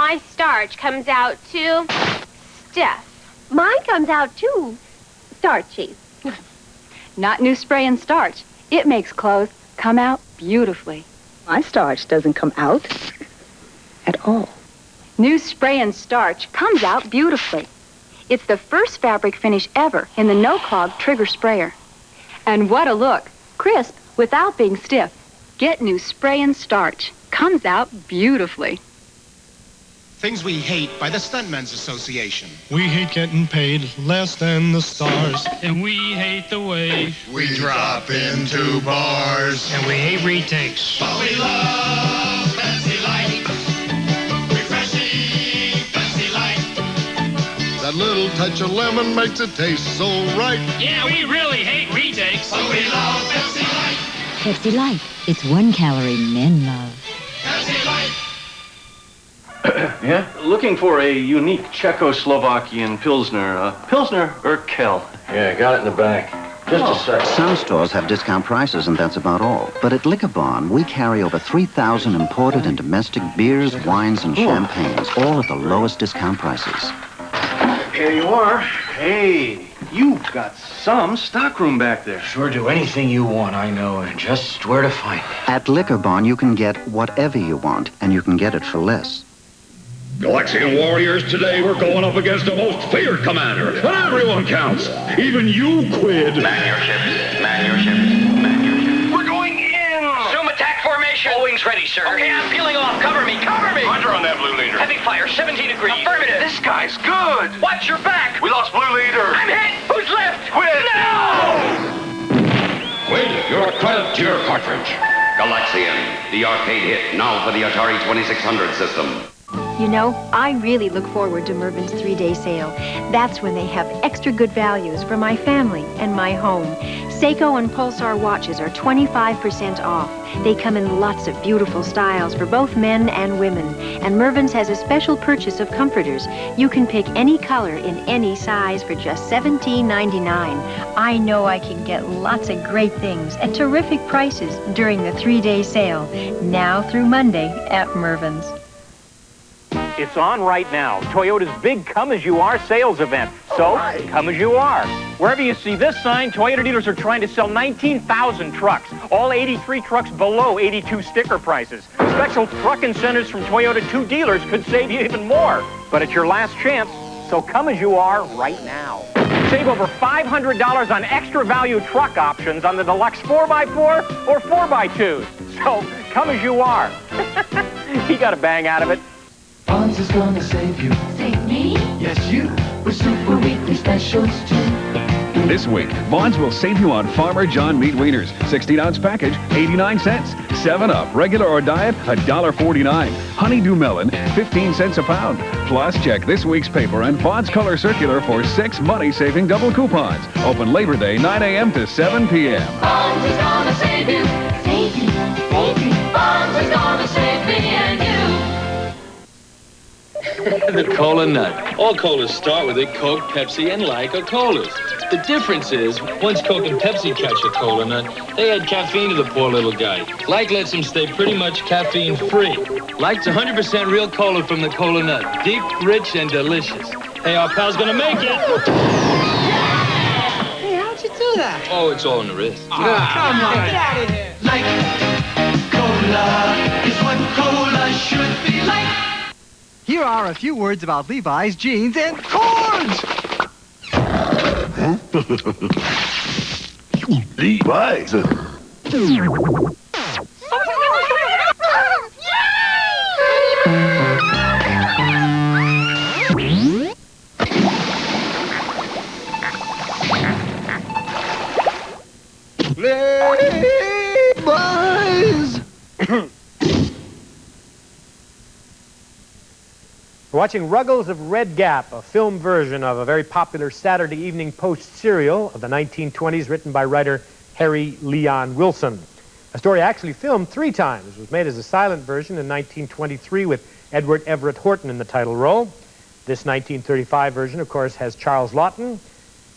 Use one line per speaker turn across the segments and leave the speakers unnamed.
my starch comes out too stiff.
Mine comes out too starchy.
Not new spray and starch. It makes clothes come out beautifully.
My starch doesn't come out at all.
New spray and starch comes out beautifully. It's the first fabric finish ever in the no-clog trigger sprayer. And what a look. Crisp without being stiff. Get new spray and starch. Comes out beautifully.
Things we hate by the Stuntmen's Association.
We hate getting paid less than the stars.
And we hate the way
we drop into bars.
And we hate retakes.
But we love Pepsi Light. Refreshing Pepsi Light. That little touch of lemon makes it taste so right.
Yeah, we really hate retakes.
But we love Pepsi Light.
Pepsi Light. It's 1 calorie men love.
Pepsi Light.
Yeah? Looking for a unique Czechoslovakian Pilsner. Pilsner or Kel?
Yeah, got it in the back. Just a sec.
Some stores have discount prices, and that's about all. But at Liquor Barn, we carry over 3,000 imported and domestic beers, wines, and champagnes, all at the lowest discount prices.
Here you are. Hey, you've got some stockroom back there.
Sure do anything you want, I know, and just where to find it.
At Liquor Barn, you can get whatever you want, and you can get it for less.
Galaxian Warriors, today we're going up against the most feared commander, and everyone counts. Even you quid.
Man your ships, man your ships, man your ships.
We're going in!
Assume attack formation.
All wings ready, sir.
Okay, I'm peeling off. Cover me, cover me!
Roger on that, blue leader.
Heavy fire, 17 degrees.
Affirmative.
This guy's good.
Watch your back!
We lost blue leader.
I'm hit! Who's left?
Quit!
No!
Wait, your credit to your cartridge. Galaxian, the arcade hit, now for the Atari 2600 system.
You know, I really look forward to Mervyns' 3-day sale. That's when they have extra good values for my family and my home. Seiko and Pulsar watches are 25% off. They come in lots of beautiful styles for both men and women. And Mervyns has a special purchase of comforters. You can pick any color in any size for just $17.99. I know I can get lots of great things at terrific prices during the 3-day sale, now through Monday at Mervyns.
It's on right now. Toyota's big Come As You Are sales event. So, come as you are. Wherever you see this sign, Toyota dealers are trying to sell 19,000 trucks. All 83 trucks below 82 sticker prices. Special truck incentives from Toyota to dealers could save you even more. But it's your last chance, so come as you are right now. Save over $500 on extra value truck options on the Deluxe 4x4 or 4x2s. So, come as you are. He got a bang out of it.
Bonds is gonna save you.
Save me?
Yes, you. With super weekly specials, too.
This week, Bonds will save you on Farmer John meat wieners. 16-ounce package, 89 cents. 7-Up, regular or diet, $1.49. Honeydew melon, 15 cents a pound. Plus, check this week's paper and Bonds Color Circular for 6 money-saving double coupons. Open Labor Day, 9 a.m. to 7 p.m.
Bonds is gonna save you.
Save you. Save you.
Bonds is gonna save me and you.
The Cola Nut. All colas start with a Coke, Pepsi, and Coca-Colas. The difference is, once Coke and Pepsi catch a Cola Nut, they add caffeine to the poor little guy. Lets him stay pretty much caffeine-free. Like's 100% real cola from the Cola Nut. Deep, rich, and delicious. Hey, our pal's gonna make it!
Hey, how'd you do that?
Oh, it's all in the wrist.
Oh, come on, get out of here.
Like cola is what cola should be like.
Here are a few words about Levi's jeans and cords!
Huh? Levi's.
Levi's!
We're watching Ruggles of Red Gap, a film version of a very popular Saturday Evening Post serial of the 1920s written by writer Harry Leon Wilson. A story actually filmed 3 times. It was made as a silent version in 1923 with Edward Everett Horton in the title role. This 1935 version, of course, has Charles Laughton.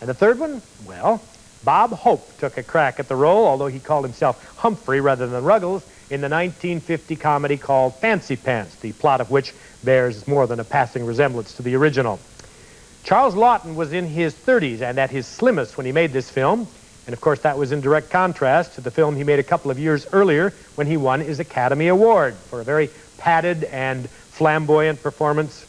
And the third one, well, Bob Hope took a crack at the role, although he called himself Humphrey rather than Ruggles, in the 1950 comedy called Fancy Pants, the plot of which bears more than a passing resemblance to the original. Charles Laughton was in his 30s and at his slimmest when he made this film. And of course, that was in direct contrast to the film he made a couple of years earlier when he won his Academy Award for a very padded and flamboyant performance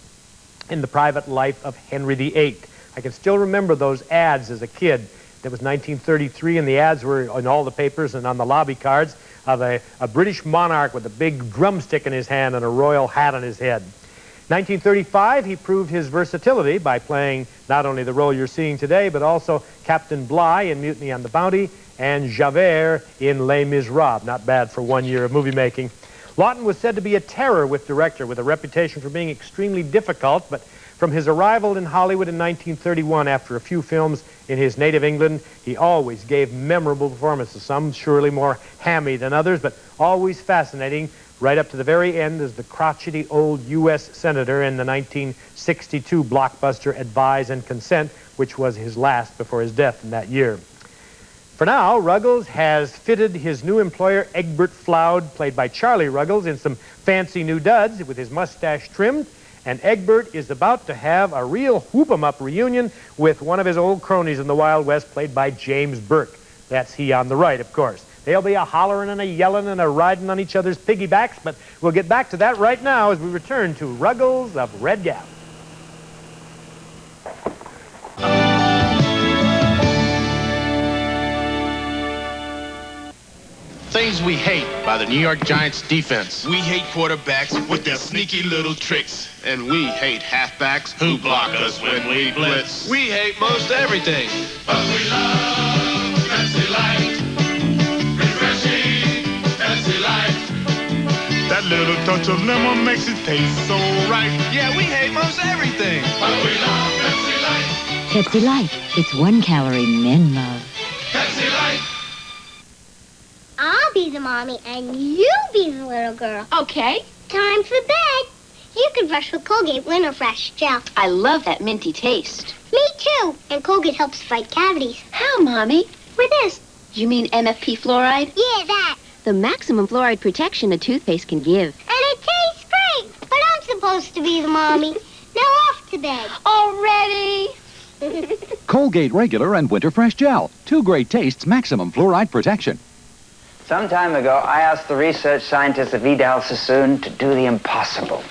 in the private life of Henry VIII. I can still remember those ads as a kid. It was 1933, and the ads were in all the papers and on the lobby cards of a British monarch with a big drumstick in his hand and a royal hat on his head. 1935, he proved his versatility by playing not only the role you're seeing today, but also Captain Bligh in Mutiny on the Bounty and Javert in Les Miserables. Not bad for 1 year of movie making. Laughton was said to be a terror with director, with a reputation for being extremely difficult, but from his arrival in Hollywood in 1931, after a few films in his native England, he always gave memorable performances, some surely more hammy than others, but always fascinating, right up to the very end as the crotchety old U.S. Senator in the 1962 blockbuster Advise and Consent, which was his last before his death in that year. For now, Ruggles has fitted his new employer, Egbert Floud, played by Charlie Ruggles, in some fancy new duds with his mustache trimmed, and Egbert is about to have a real whoop-em-up reunion with one of his old cronies in the Wild West, played by James Burke. That's he on the right, of course. There'll be a hollering and a yelling and a riding on each other's piggybacks, but we'll get back to that right now as we return to Ruggles of Red Gap.
Things we hate by the New York Giants defense.
We hate quarterbacks with their sneaky little tricks.
And we hate halfbacks
who block us when we blitz.
We hate most everything.
But we love Pepsi Light. Refreshing Pepsi Light.
That little touch of lemon makes it taste so right.
Yeah, we hate most everything.
But we love Pepsi Light.
Pepsi Light. It's 1 calorie men love.
Pepsi Light.
I'll be the mommy and you be the little girl.
Okay.
Time for bed. You can brush with Colgate Winter Fresh Gel.
I love that minty taste.
Me too. And Colgate helps fight cavities.
How, Mommy?
With this.
You mean MFP fluoride?
Yeah, that.
The maximum fluoride protection a toothpaste can give.
And it tastes great. But I'm supposed to be the mommy. Now off to bed.
Already?
Colgate Regular and Winter Fresh Gel. 2 great tastes, maximum fluoride protection.
Some time ago, I asked the research scientists at Vidal Sassoon to do the impossible.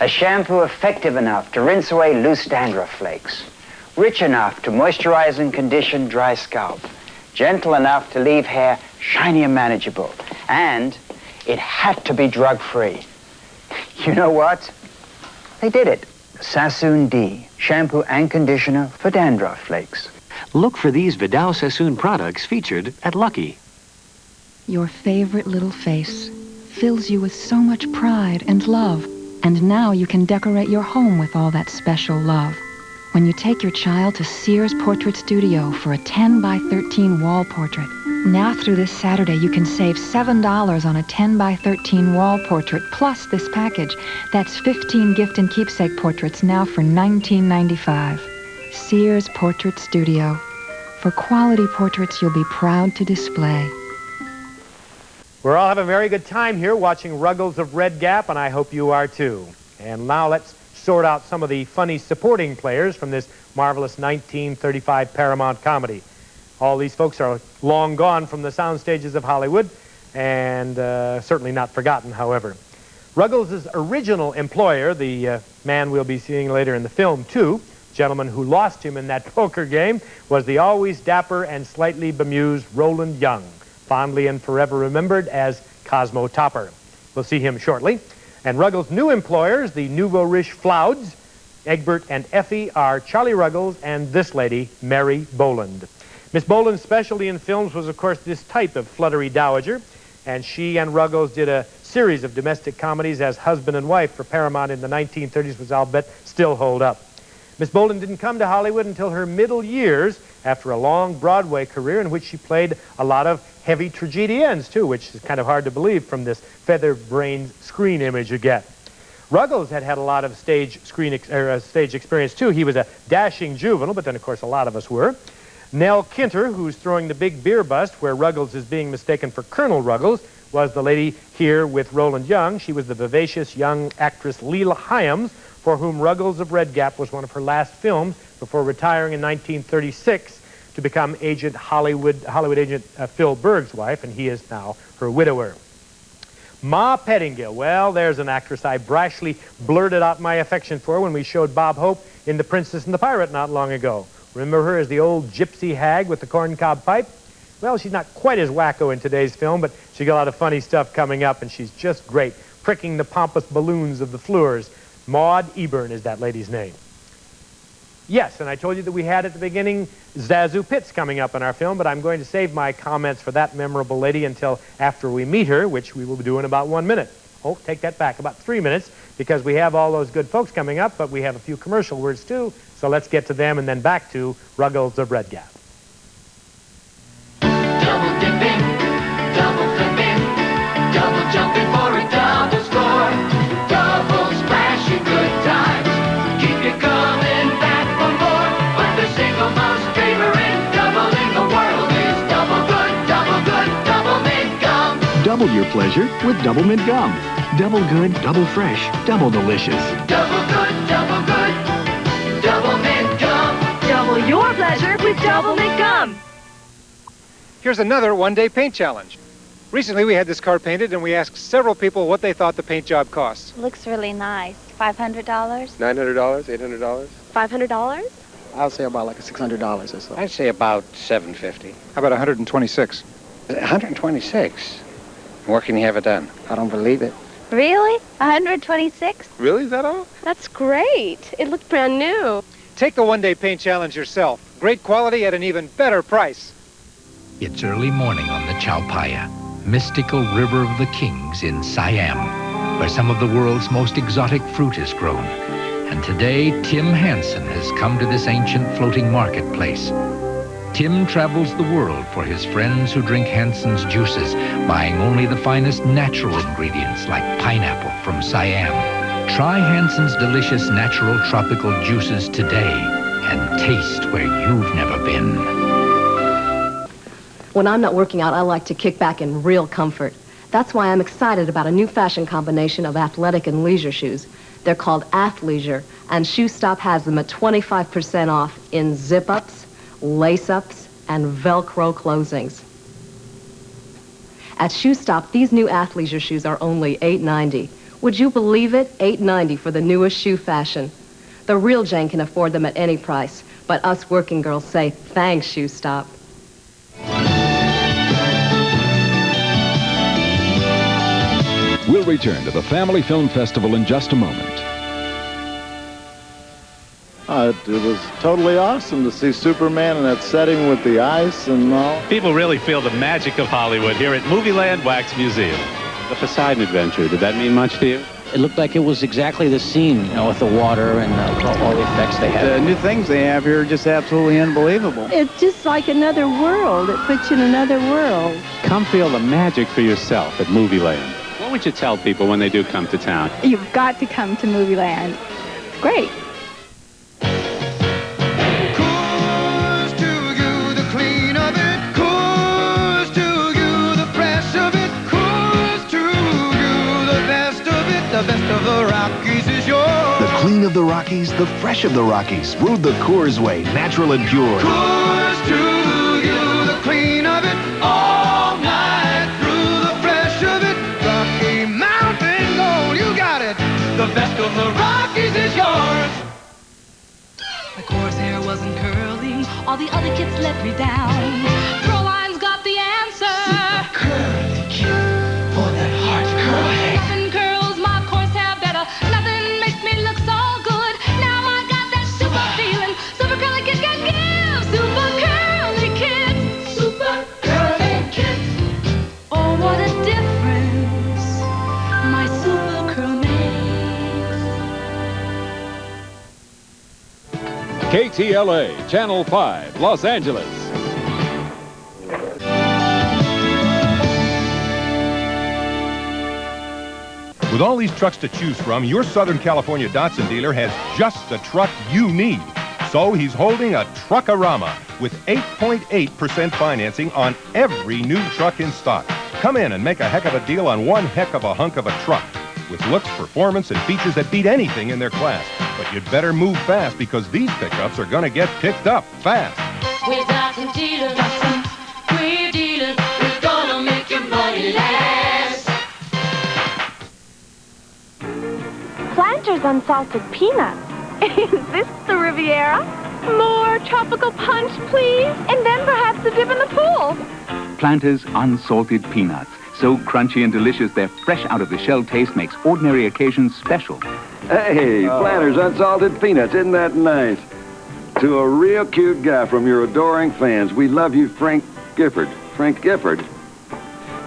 A shampoo effective enough to rinse away loose dandruff flakes, rich enough to moisturize and condition dry scalp, gentle enough to leave hair shiny and manageable, and it had to be drug-free. You know what? They did it. Sassoon D, shampoo and conditioner for dandruff flakes.
Look for these Vidal Sassoon products featured at Lucky.
Your favorite little face fills you with so much pride and love. And now you can decorate your home with all that special love. When you take your child to Sears Portrait Studio for a 10 by 13 wall portrait. Now through this Saturday, you can save $7 on a 10 by 13 wall portrait, plus this package. That's 15 gift and keepsake portraits now for $19.95. Sears Portrait Studio. For quality portraits you'll be proud to display.
We're all having a very good time here watching Ruggles of Red Gap, and I hope you are too. And now let's sort out some of the funny supporting players from this marvelous 1935 Paramount comedy. All these folks are long gone from the sound stages of Hollywood, and certainly not forgotten, however. Ruggles' original employer, the man we'll be seeing later in the film too, gentleman who lost him in that poker game, was the always dapper and slightly bemused Roland Young, fondly and forever remembered as Cosmo Topper. We'll see him shortly. And Ruggles' new employers, the nouveau riche Flouds, Egbert and Effie, are Charlie Ruggles and this lady, Mary Boland. Miss Boland's specialty in films was, of course, this type of fluttery dowager, and she and Ruggles did a series of domestic comedies as husband and wife for Paramount in the 1930s, which I'll bet still hold up. Miss Boland didn't come to Hollywood until her middle years, after a long Broadway career in which she played a lot of heavy tragedians, too, which is kind of hard to believe from this feather-brained screen image you get. Ruggles had a lot of stage experience, too. He was a dashing juvenile, but then, of course, a lot of us were. Nell Kinter, who's throwing the big beer bust where Ruggles is being mistaken for Colonel Ruggles, was the lady here with Roland Young. She was the vivacious young actress Leela Hyams, for whom Ruggles of Red Gap was one of her last films before retiring in 1936 to become Hollywood agent Phil Berg's wife, and he is now her widower. Ma Pettingill, well, there's an actress I brashly blurted out my affection for when we showed Bob Hope in The Princess and the Pirate not long ago. Remember her as the old gypsy hag with the corncob pipe? Well, she's not quite as wacko in today's film, but she got a lot of funny stuff coming up, and she's just great, pricking the pompous balloons of the Fleurs. Maud Eburn is that lady's name. Yes, and I told you that we had at the beginning Zazu Pitts coming up in our film, but I'm going to save my comments for that memorable lady until after we meet her, which we will do in about 1 minute. Oh, take that back, about 3 minutes, because we have all those good folks coming up, but we have a few commercial words too, so let's get to them and then back to Ruggles of Red Gap.
Double dipping, double flipping, double jumping for a double score, double splashing good times, keep you coming back for more. But the single most favorite double in the world is double mint gum.
Double your pleasure with Double Mint Gum. Double good, double fresh, double delicious.
Double good, double mint gum.
Double your pleasure with Double Mint Gum.
Here's another one-day paint challenge. Recently we had this car painted and we asked several people what they thought the paint job cost.
Looks really nice. $500?
$900, $800?
$500?
I'll say about like $600 or so. I'd say about $750.
How about $126?
$126? What can you have it done? I don't believe it.
Really? $126?
Really? Is that all?
That's great. It looked brand new.
Take the one-day paint challenge yourself. Great quality at an even better price.
It's early morning on the Chaupaya, mystical river of the kings in Siam, where some of the world's most exotic fruit is grown. And today, Tim Hansen has come to this ancient floating marketplace. Tim travels the world for his friends who drink Hansens juices, buying only the finest natural ingredients like pineapple from Siam. Try Hansens' delicious natural tropical juices today and taste where you've never been.
When I'm not working out, I like to kick back in real comfort. That's why I'm excited about a new fashion combination of athletic and leisure shoes. They're called Athleisure, and Shoe Stop has them at 25% off in zip-ups, lace-ups, and Velcro closings. At Shoe Stop, these new Athleisure shoes are only $8.90. Would you believe it? $8.90 for the newest shoe fashion. The real Jane can afford them at any price, but us working girls say, thanks, Shoe Stop.
We'll return to the Family Film Festival in just a moment.
It was totally awesome to see Superman in that setting with the ice and all.
People really feel the magic of Hollywood here at Movieland Wax Museum. The Poseidon Adventure, did that mean much to you?
It looked like it was exactly the scene, you know, with the water and all the effects they had.
The new things they have here are just absolutely unbelievable.
It's just like another world. It puts you in another world.
Come feel the magic for yourself at Movieland. What would you tell people when they do come to town?
You've got to come to Movieland. It's great.
The best of the Rockies is yours.
The clean of the Rockies, the fresh of the Rockies. Brewed the Coors way, natural and pure.
Coors to you, the clean of it, all night through, the fresh of it. Rocky Mountain Gold, you got it. The best of the Rockies is yours.
My Coors hair wasn't curly, all the other kids let me down. Proline's got the answer.
Super curly kid for that hard curl hair.
Nothing makes me look so good. Now I got that super feeling. Super curly kid can give. Super curly kid. Super curly kid. Oh, what a difference my super curl makes.
KTLA, Channel 5, Los Angeles.
With all these trucks to choose from, your Southern California Datsun dealer has just the truck you need. So he's holding a Truckorama with 8.8% financing on every new truck in stock. Come in and make a heck of a deal on one heck of a hunk of a truck with looks, performance, and features that beat anything in their class. But you'd better move fast because these pickups are going to get picked up fast.
We're Dawson dealers. We're dealers. We're gonna make your money last.
Planters unsalted peanuts. Is this the Riviera? More tropical punch, please. And then perhaps a dip in the pool.
Planters unsalted peanuts. So crunchy and delicious, their fresh out of the shell taste makes ordinary occasions special.
Hey, Planters unsalted peanuts, isn't that nice? To a real cute guy from your adoring fans, we love you, Frank Gifford. Frank Gifford?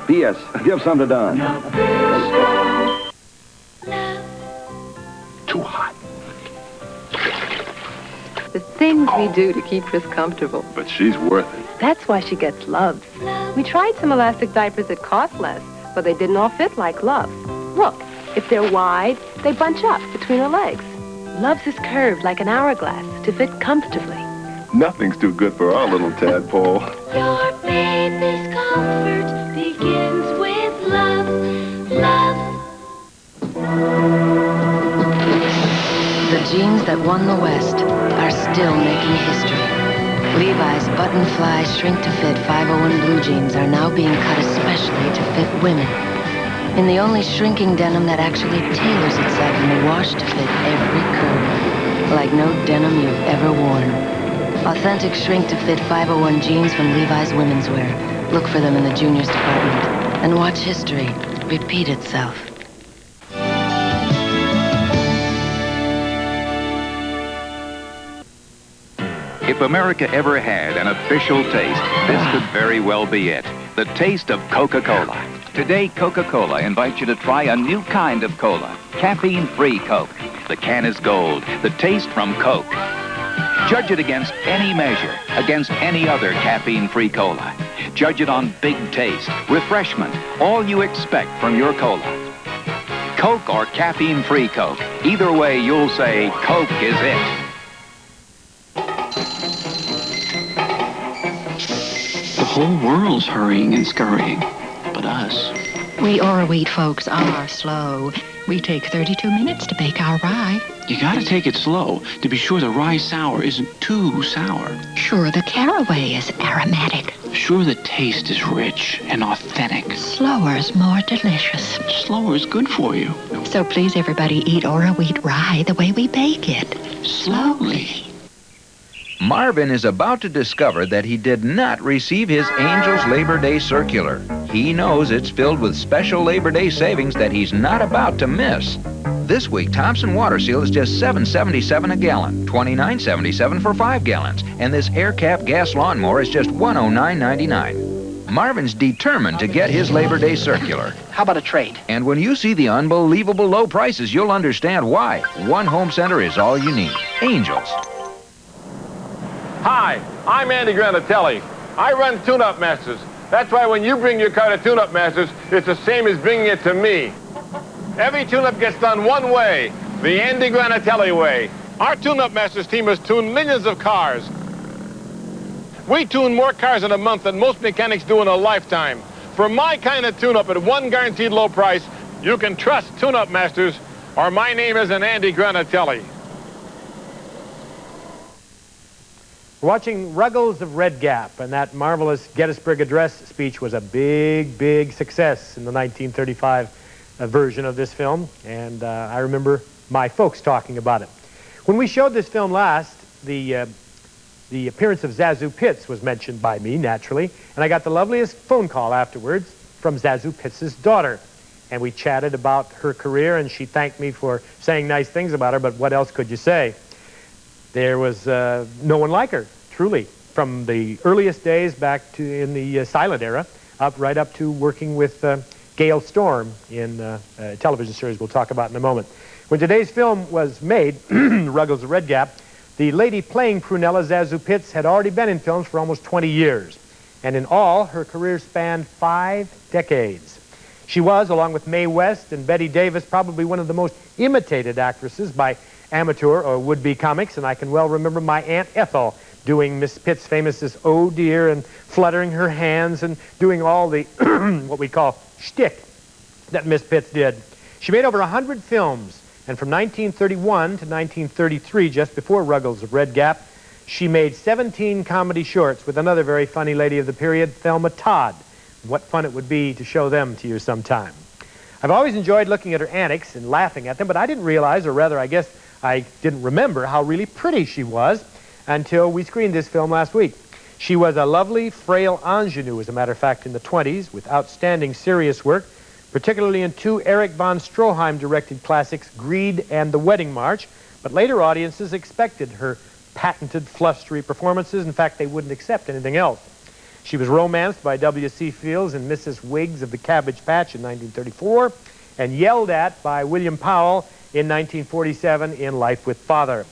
P.S. Give some to Don. Too hot.
The things we do to keep Chris comfortable.
But she's worth it.
That's why she gets Loves. We tried some elastic diapers that cost less, but they didn't all fit like Loves. Look, if they're wide, they bunch up between her legs. Loves is curved like an hourglass to fit comfortably.
Nothing's too good for our little tadpole.
Your baby's comfort begins with love. Love.
The jeans that won the West are still making history. Levi's button-fly shrink-to-fit 501 blue jeans are now being cut especially to fit women. In the only shrinking denim that actually tailors itself in the wash to fit every curve, like no denim you've ever worn. Authentic shrink-to-fit 501 jeans from Levi's Women's Wear. Look for them in the juniors department and watch history repeat itself.
If America ever had an official taste, this could very well be it. The taste of Coca-Cola. Today, Coca-Cola invites you to try a new kind of cola. Caffeine-free Coke. The can is gold. The taste from Coke. Judge it against any measure, against any other caffeine-free cola. Judge it on big taste, refreshment, all you expect from your cola. Coke or caffeine-free Coke. Either way, you'll say Coke is it.
The whole world's hurrying and scurrying, but us.
We Ora wheat folks are slow. We take 32 minutes to bake our rye.
You gotta take it slow to be sure the rye sour isn't too sour.
Sure, the caraway is aromatic.
Sure, the taste is rich and authentic.
Slower's more delicious.
Slower is good for you.
So please, everybody, eat Ora wheat rye the way we bake it.
Slowly.
Marvin is about to discover that he did not receive his Angel's Labor Day circular. He knows it's filled with special Labor Day savings that he's not about to miss. This week, Thompson Water Seal is just $7.77 a gallon, $29.77 for 5 gallons, and this air cap gas lawnmower is just $109.99. Marvin's determined to get his Labor Day circular.
How about a trade?
And when you see the unbelievable low prices, you'll understand why. One home center is all you need. Angels.
Hi, I'm Andy Granatelli. I run TuneUp Masters. That's why when you bring your car to TuneUp Masters, it's the same as bringing it to me. Every tune-up gets done one way, the Andy Granatelli way. Our TuneUp Masters team has tuned millions of cars. We tune more cars in a month than most mechanics do in a lifetime. For my kind of tune-up at one guaranteed low price, you can trust TuneUp Masters, or my name isn't Andy Granatelli.
We're watching Ruggles of Red Gap, and that marvelous Gettysburg Address speech was a big, big success in the 1935 version of this film, and I remember my folks talking about it. When we showed this film last, the appearance of Zazu Pitts was mentioned by me, naturally, and I got the loveliest phone call afterwards from Zazu Pitts' daughter, and we chatted about her career, and she thanked me for saying nice things about her, but what else could you say? There was no one like her, truly, from the earliest days back to in the silent era, right up to working with Gail Storm in a television series we'll talk about in a moment. When today's film was made, Ruggles of Red Gap, the lady playing Prunella, Zazu Pitts, had already been in films for almost 20 years. And in all, her career spanned 5 decades. She was, along with Mae West and Betty Davis, probably one of the most imitated actresses by amateur or would-be comics, and I can well remember my Aunt Ethel doing Miss Pitt's famous "Oh dear" and fluttering her hands and doing all the what we call shtick that Miss Pitts did. She made over 100 films, and from 1931 to 1933, just before Ruggles of Red Gap, she made 17 comedy shorts with another very funny lady of the period, Thelma Todd. What fun it would be to show them to you sometime. I've always enjoyed looking at her antics and laughing at them, but I didn't realize, or rather I guess I didn't remember, how really pretty she was until we screened this film last week. She was a lovely, frail ingenue, as a matter of fact, in the 20s, with outstanding serious work, particularly in two Erich von Stroheim-directed classics, Greed and The Wedding March, but later audiences expected her patented flustery performances. In fact, they wouldn't accept anything else. She was romanced by W.C. Fields in Mrs. Wiggs of the Cabbage Patch in 1934 and yelled at by William Powell in 1947 in Life with Father.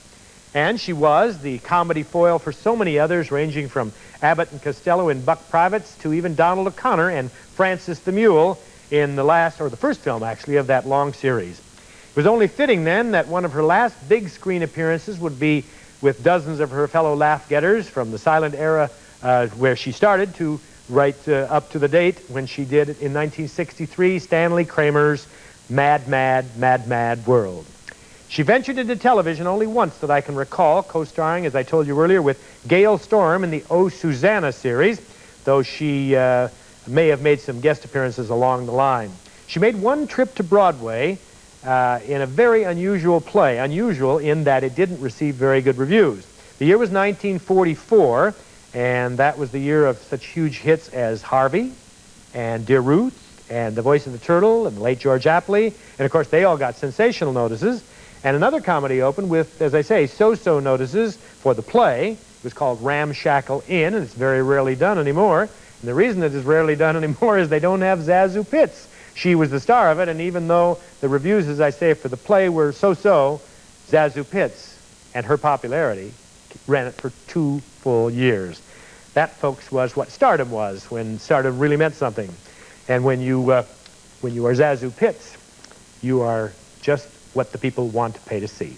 And she was the comedy foil for so many others, ranging from Abbott and Costello in Buck Privates to even Donald O'Connor and Francis the Mule in the last, or the first film actually, of that long series. It was only fitting then that one of her last big screen appearances would be with dozens of her fellow laugh-getters from the silent era where she started to right up to the date when she did in 1963 Stanley Kramer's Mad, Mad, Mad, Mad World. She ventured into television only once that I can recall, co-starring, as I told you earlier, with Gail Storm in the Oh, Susanna series, though she may have made some guest appearances along the line. She made one trip to Broadway in a very unusual play, unusual in that it didn't receive very good reviews. The year was 1944, and that was the year of such huge hits as Harvey and Dear Ruth and The Voice of the Turtle and The Late George Apley, and of course they all got sensational notices. And another comedy opened with, as I say, so-so notices for the play. It was called Ramshackle Inn, and it's very rarely done anymore. And the reason it is rarely done anymore is they don't have Zazu Pitts. She was the star of it, and even though the reviews, as I say, for the play were so-so, Zazu Pitts and her popularity ran it for 2 full years. That, folks, was what stardom was, when stardom really meant something. And when you are Zazu Pitts, you are just what the people want to pay to see.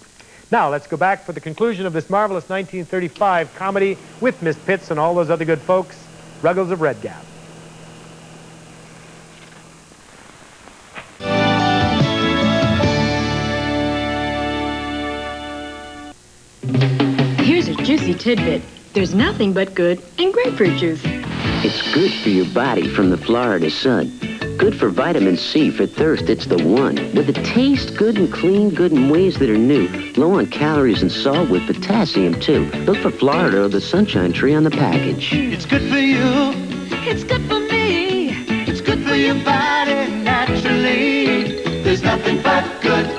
Now, let's go back for the conclusion of this marvelous 1935 comedy with Miss Pitts and all those other good folks, Ruggles of Red Gap.
Here's a juicy tidbit. There's nothing but good in grapefruit juice.
It's good for your body from the Florida sun. Good for vitamin C. For thirst, it's the one. With a taste, good and clean, good in ways that are new. Low on calories and salt with potassium, too. Look for Florida or the sunshine tree on the package.
It's good for you. It's good for me. It's good for your body naturally. There's nothing but good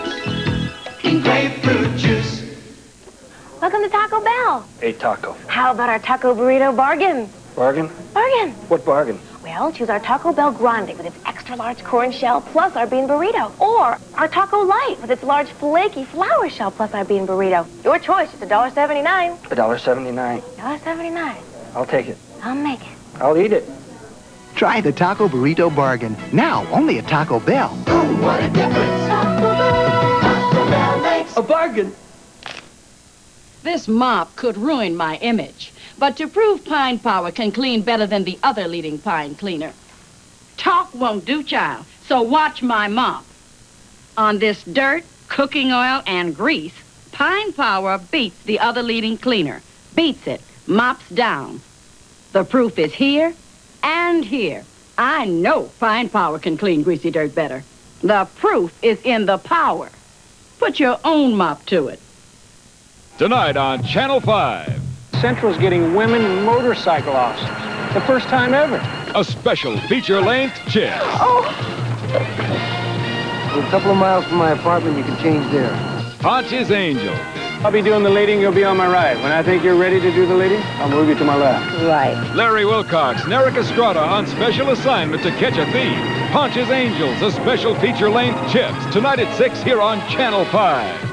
in grapefruit juice.
Welcome to Taco Bell.
A taco.
How about our taco burrito bargain?
Bargain?
Bargain.
What bargain?
Well, choose our Taco Bell Grande with its extra large corn shell plus our bean burrito. Or our Taco Light with its large flaky flour shell plus our bean burrito. Your choice. It's $1.79.
$1.79.
$1.79.
I'll take it.
I'll make it.
I'll eat it.
Try the Taco Burrito Bargain. Now, only at Taco Bell.
Oh, what a difference Taco Bell makes.
A bargain.
This mop could ruin my image. But to prove Pine Power can clean better than the other leading pine cleaner, talk won't do, child. So watch my mop. On this dirt, cooking oil, and grease, Pine Power beats the other leading cleaner. Beats it. Mops down. The proof is here and here. I know Pine Power can clean greasy dirt better. The proof is in the power. Put your own mop to it.
Tonight on Channel 5.
Central's getting women motorcycle officers. The first time ever.
A special feature-length chick.
Oh!
We're a couple of miles from my apartment. You can change there.
Ponch's Angel.
I'll be doing the leading, you'll be on my right. When I think you're ready to do the leading, I'll move you to my left.
Right.
Larry Wilcox and Eric Estrada on special assignment to catch a thief. Ponch's Angels, a special feature-length chips. Tonight at 6 here on Channel 5.